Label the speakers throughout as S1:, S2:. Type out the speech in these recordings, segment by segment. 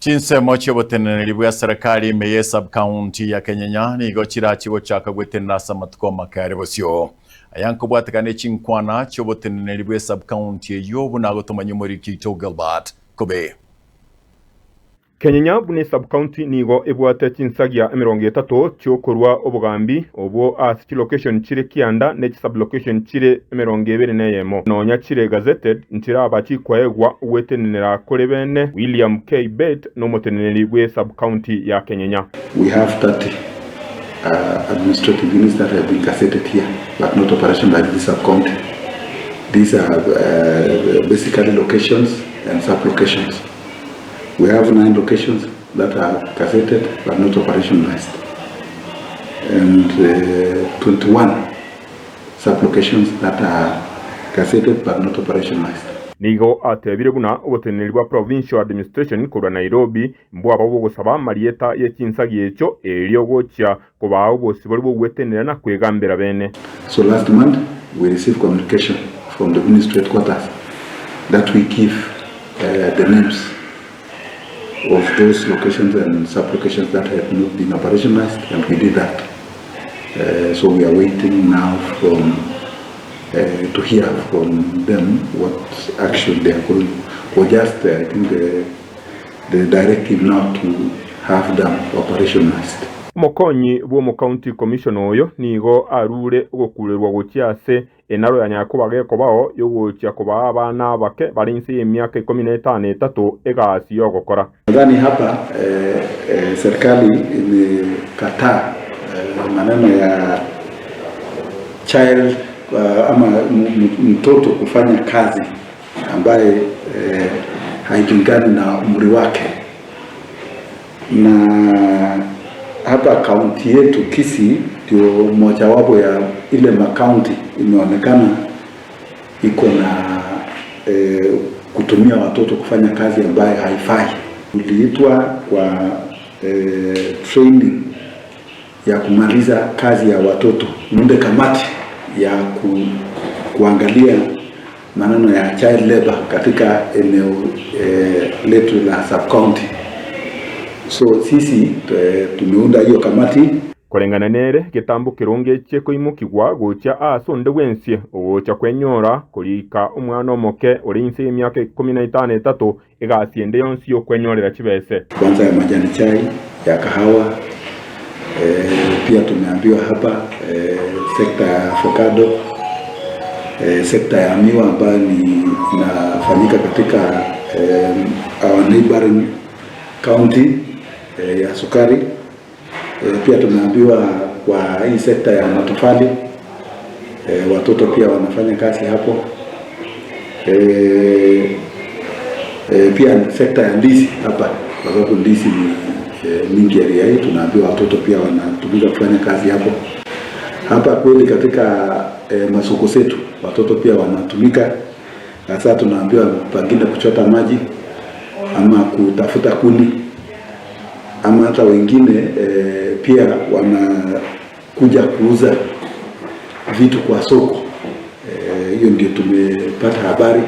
S1: Chinsemo chioboteneneri bwa serikali meye sub-county ya Kenyanya nigo chirachigo chaka gwetenasa matuko makare bosyo. Ayanko bwatekane chinkwana chioboteneneri bwa sub-county yobu nago tomanyumori kito Gilbert Kobe.
S2: Kenyanya bune sub-county nigo ebwate chinsagia 30 chiokorwa obugambi obwo as location chire kianda ne sub-location chire 21 nonya chire gazetted ntira abachi kwaegwa wetenenera korebene William K. Bett no moteneneri bwe sub-county ya Kenyanya.
S3: We have 30 administrative units that have been gazetted here but not operational at this sub-county. These are basically locations and sub-locations. We have 9 locations that are gazetted but not operationalized, and 21 sub-locations that are gazetted but not operationalized.
S2: Nigo atebire buna oboteneri bwa provincial administration kurwa Nairobi mbwa abo gusaba marieta yekinsagi echo elio gocha kuba obosi bari bwetenera na kwegambira bene.
S3: So last month we received communication from the ministry headquarters that we give the names of those locations and sub-locations that had not been operationalized, and we did that. So we are waiting now to hear from them what action they are going, or just I think the directive now to have them operationalized.
S2: Mokonyi bwo county commission oyo nigo arure ogokurerwa gochiase enaro ya nyako bageko bao yogochia kuba abana bake barinsi emyaka 15 egasi yogokora.
S3: Nadhani hapa serikali imekataa maneno ya child ama mtoto kufanya kazi ambaye hailingani na umri wake, na hapa kaunti yetu Kisii ndio moja wapo ya ile makaunti imeonekana iko na kutumia watoto kufanya kazi ambayo haifai. Tuliitwa kwa training ya kumaliza kazi ya watoto, munde kamati ya kuangalia maneno ya child labor katika eneo letu la sub-county. So sisi tumeunda hiyo kamati
S2: kurengana nere gitambo kirunge cye koimukigwa gocha asonde wensie ogocha kwenyora kurika umwana omoke orinse emyaka 15 egasiende yonsi yo kwenyorera chibese.
S3: Kwanza ya majani chai, ya kahawa, pia tumeambiwa hapa sekta ya avocado, sekta ya miwa ambayo inafanyika katika our neighboring county ya sukari. Pia tumeambiwa kwa hii sekta ya matofali watoto pia wanafanya kazi hapo. Pia sekta ya ndizi hapa, kwa sababu ndizi ni mingi area hii, tunaambiwa watoto pia wanatumika kufanya kazi hapo. Hapa kweli katika masoko zetu watoto pia wanatumika. Sasa tunaambiwa pengine kuchota maji ama kutafuta kuni, ama hata wengine pia wanakuja kuuza vitu kwa soko. Hiyo ndio tumepata habari,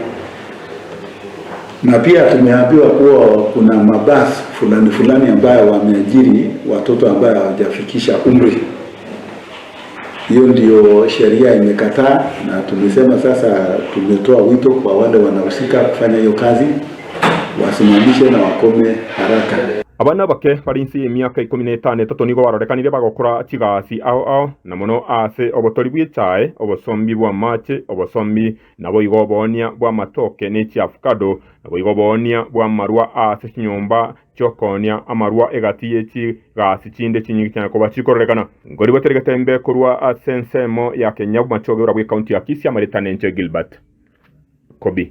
S3: na pia tumeambiwa kuwa kuna mabasi fulani ambayo wameajiri watoto ambayo hawajafikisha umri. Hiyo ndio sheria imekataa, na tumesema sasa tumetoa wito kwa wale wanahusika kufanya hiyo kazi wasimamishe na wakome haraka.
S2: Abana bake barinsi emyaka 15 nigo barorekanire bagokora chigasi ao na mono ase obotori bw'echae obosombi bwa mache obosombi nabo igobonia bwa matoke ne avocado nabo igobonia bwa marwa ase kinyomba chokonia amarwa egati yechi gasi chinde chinyiki cyane ko bachikorekana ngori bateregatembe kurwa asensemo ya Kenya machoge urabwe county ya Kisii amaritane nche Gilbert Kobe.